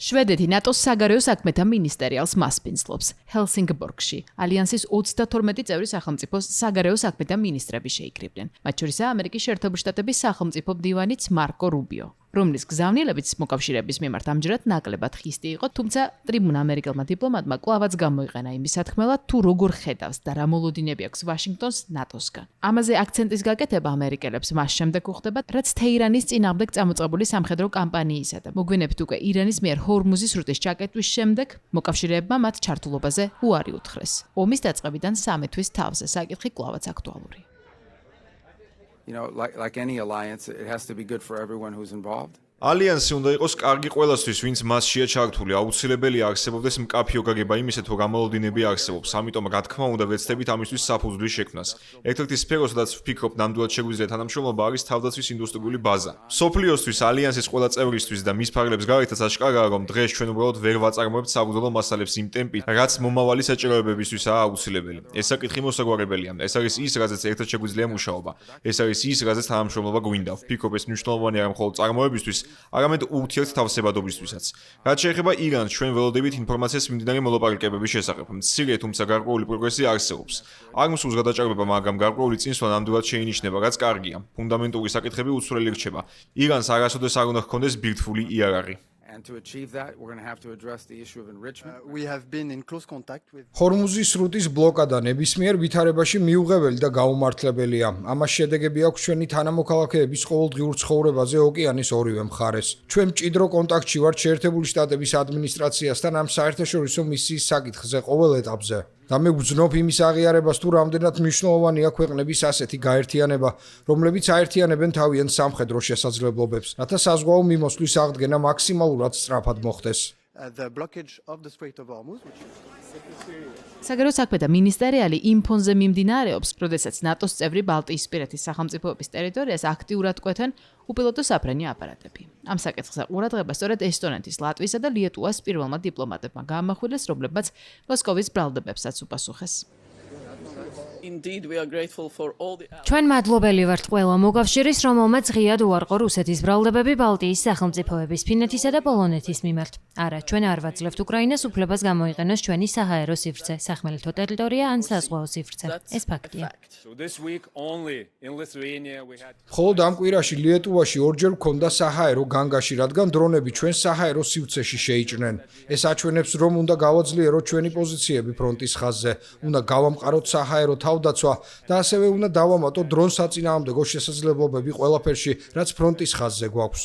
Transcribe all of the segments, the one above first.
შვედეთი ნატოს საგარეო საქმეთა მინისტერიალს მასპინძლობს. ჰელსინგბორგში ალიანსის 32 წევრი სახელმწიფოს საგარეო საქმეთა მინისტრები შეიკრიბნენ. მათ შორისაა ამერიკის შეერთებული შტატების სახელმწიფო მდივანიც მარკო რუბიო, რომლის გზავნილებიც მოკავშირეების მიმართ ამჯერად ნაკლებად ხისტი იყო, თუმცა ტრიბუნ ამერიკელმა დიპლომატმა კვლავაც გამოიყენა იმის სათქმელად, თუ როგორ ხედავს და რა მოლოდინები აქვს ვაშინგტონს ნატოსგან. ამაზე აქცენტის გაკეთება ამერიკელებს მას შემდეგ უხდება, რაც თეირანის წინააღმდეგ წამოწყებული სამხედრო კამპანიისა და მოგვიანებით უკვე ირანის მიერ ჰორმუზის სრუტის ჩაკეტვის შემდეგ მოკავშირეებმა მათ ჩართულობაზე უარი უთხრეს. ომის დაწყებიდან 3 თვის თავზე საკითხი კვლავაც აქტუალური. Like any alliance, it has to be good for everyone who's involved. ალიანსი უნდა იყოს კარგი ყველასთვის, ვინც მასშია ჩართული. აუცილებელია არსებობდეს მკაფიო გაგება იმისა, თუ გამოლოდინები არსებობს. ამიტომ რა თქმა უნდა ვეცდებით ამისთვის საფუძვლის შექმნას. ერთ-ერთი სფერო, სადაც ვფიქრობ, ნამდვილად შეგვიძლია თანამშრომლობა არის თავდაცვის ინდუსტრიული ბაზა. სოფლიოსთვის, ალიანსის ყველა წევრისთვის და მის ფარგლებს გარეთაც აღკარაა, რომ დღეს ჩვენ უბრალოდ ვერ ვაწარმოებთ საბრძოლო მასალებს იმ ტემპით, რაც მომავალი საჭიროებებისთვისაა აუცილებელი. ეს საკითხი მოსაგვარებელია. ეს არის ის, რაზეც ერთად შეგვიძლია მუშაობა. ეს არის ის, რაზეც თანამშრომლობა გვინდა. ვფიქრობ, ეს მნიშვნელოვანი არა მხოლოდ წარმოებისთვის, არამედ ურთიერთთავსებადობისთვისაც. რაც შეეხება ირანს, ჩვენ ველოდებით ინფორმაციას მიმდინარე მოლაპარაკებების შესახებ. მცირე, თუმცა გარკვეული პროგრესი არსებობს. არ მსურს გადაჭარბება, მაგრამ გარკვეული წინსვლა ნამდვილად შეინიშნება, რაც კარგია. ფუნდამენტური საკითხები უცვლელი რჩება. ირანს არასოდეს არ უნდა ჰქონდეს ბირთვული იარაღი. And to achieve that, we're going to have to address the issue of enrichment. We have been in close contact with ჰორმუზის სრუტის ბლოკადა ნებისმიერ ვითარებაში მიუღებელი და გაუმართლებელია. ამას შედეგები აქვს ჩვენი თანამოქალაქეების ყოველდღიურ ცხოვრებაზე ოკეანის ორივე მხარეს. ჩვენ მჭიდრო კონტაქტში ვართ შეერთებული შტატების ადმინისტრაციასთან ამ საერთაშორისო მისიის საკითხზე ყოველ ეტაპზე. და მე ვგრძნობ იმის აღიარებას, თუ რამდენად მნიშვნელოვანია ქვეყნების ასეთი გაერთიანება, რომლებიც აერთიანებენ თავიანთ სამხედრო შესაძლებლობებს, რათა საზღვაო მიმოსვლის აღდგენა მაქსიმალურად სწრაფად მოხდეს. the blockage of the Strait of Hormuz, which საგარეო საქმეთა მინისტერიალი იმ ფონზე მიმდინარეობს, როდესაც ნატოს წევრი ბალტიისპირეთის სახელმწიფოების ტერიტორიას აქტიურად კვეთენ უპილოტო საფრენი აპარატები. ამ საკითხზე ყურადღება სწორედ ესტონეთის, ლატვიისა და ლიეტუვას პირველმა დიპლომატებმა გაამახვილეს, რომლებმაც მოსკოვის ბრალდებებსაც უპასუხეს. ჩვენ მადლობელი ვართ ყველა მოკავშირის, რომელმაც ღიად უარყო რუსეთის ბრალდებები ბალტიის სახელმწიფოების, ფინეთისა და პოლონეთის მიმართ. არა, ჩვენ არ ვაძლევთ უკრაინას უფლებას გამოიყენოს ჩვენი საჰაერო სივრცე, სახმელეთო ტერიტორია ან საზღვაო სივრცე. ეს ფაქტია. მხოლოდ ამ კვირაში ლიეტუვაში ორჯერ ჰქონდა საჰაერო განგაში, რადგან დრონები ჩვენს საჰაერო სივრცეში შეიჭრნენ. ეს აჩვენებს, რომ უნდა გავაძლიეროთ ჩვენი პოზიციები ფრონტის ხაზზე, უნდა გავამყაროთ საჰაერო თავდაცვა და ასევე უნდა დავამატოთ დრონ საწინააღმდეგო შესაძლებლობები ყველაფერში, რაც ფრონტის ხაზზე გვაქვს.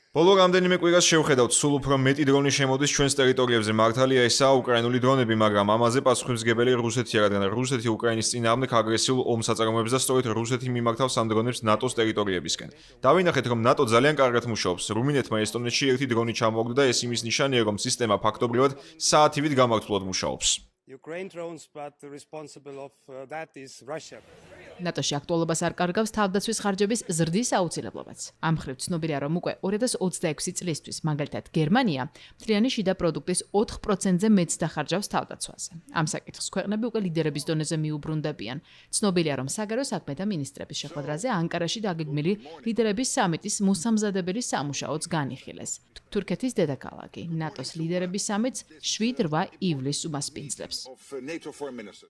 ბოლო რამდენიმე კვირას შევხედავთ, სულ უფრო მეტი დრონი შემოდის ჩვენს ტერიტორიებზე. მართალია ესაა უკრაინული დრონები, მაგრამ ამაზე პასუხისმგებელი რუსეთია, რადგან რუსეთი უკრაინის წინააღმდეგ აგრესიულ ომს აწარმოებს და სწორედ რუსეთი მიმართავს ამ დრონებს ნატოს ტერიტორიებისკენ. დავინახეთ, რომ ნატო ძალიან კარგად მუშაობს. რუმინეთმა ესტონეთში ერთი დრონი ჩამოაგდო და ეს იმის ნიშანია, რომ სისტემა ფაქტობრივად საათივით გამართულად მუშაობს. Ukraine drones, but the responsible of that is Russia. ნატოში აქტუალობას არ კარგავს თავდაცვის ხარჯების ზრდის აუცილებლობაც. ამ მხრივ ცნობილია, რომ უკვე 2026 წლისთვის, მაგალითად, გერმანია მთლიანი შიდა პროდუქტის 4%-ზე მეტს დახარჯავს თავდაცვაზე. ამ საკითხს ქვეყნები უკვე ლიდერების დონეზე მიუბრუნდებიან. ცნობილია, რომ საგარეო საქმეთა მინისტრების შეხვედრაზე ანკარაში დაგეგმილი ლიდერების სამიტის მოსამზადებელი სამუშაოც განიხილეს. თურქეთის დედაქალაქი ნატოს ლიდერების სამიტს 7-8 ივლისს უმასპინძლებს.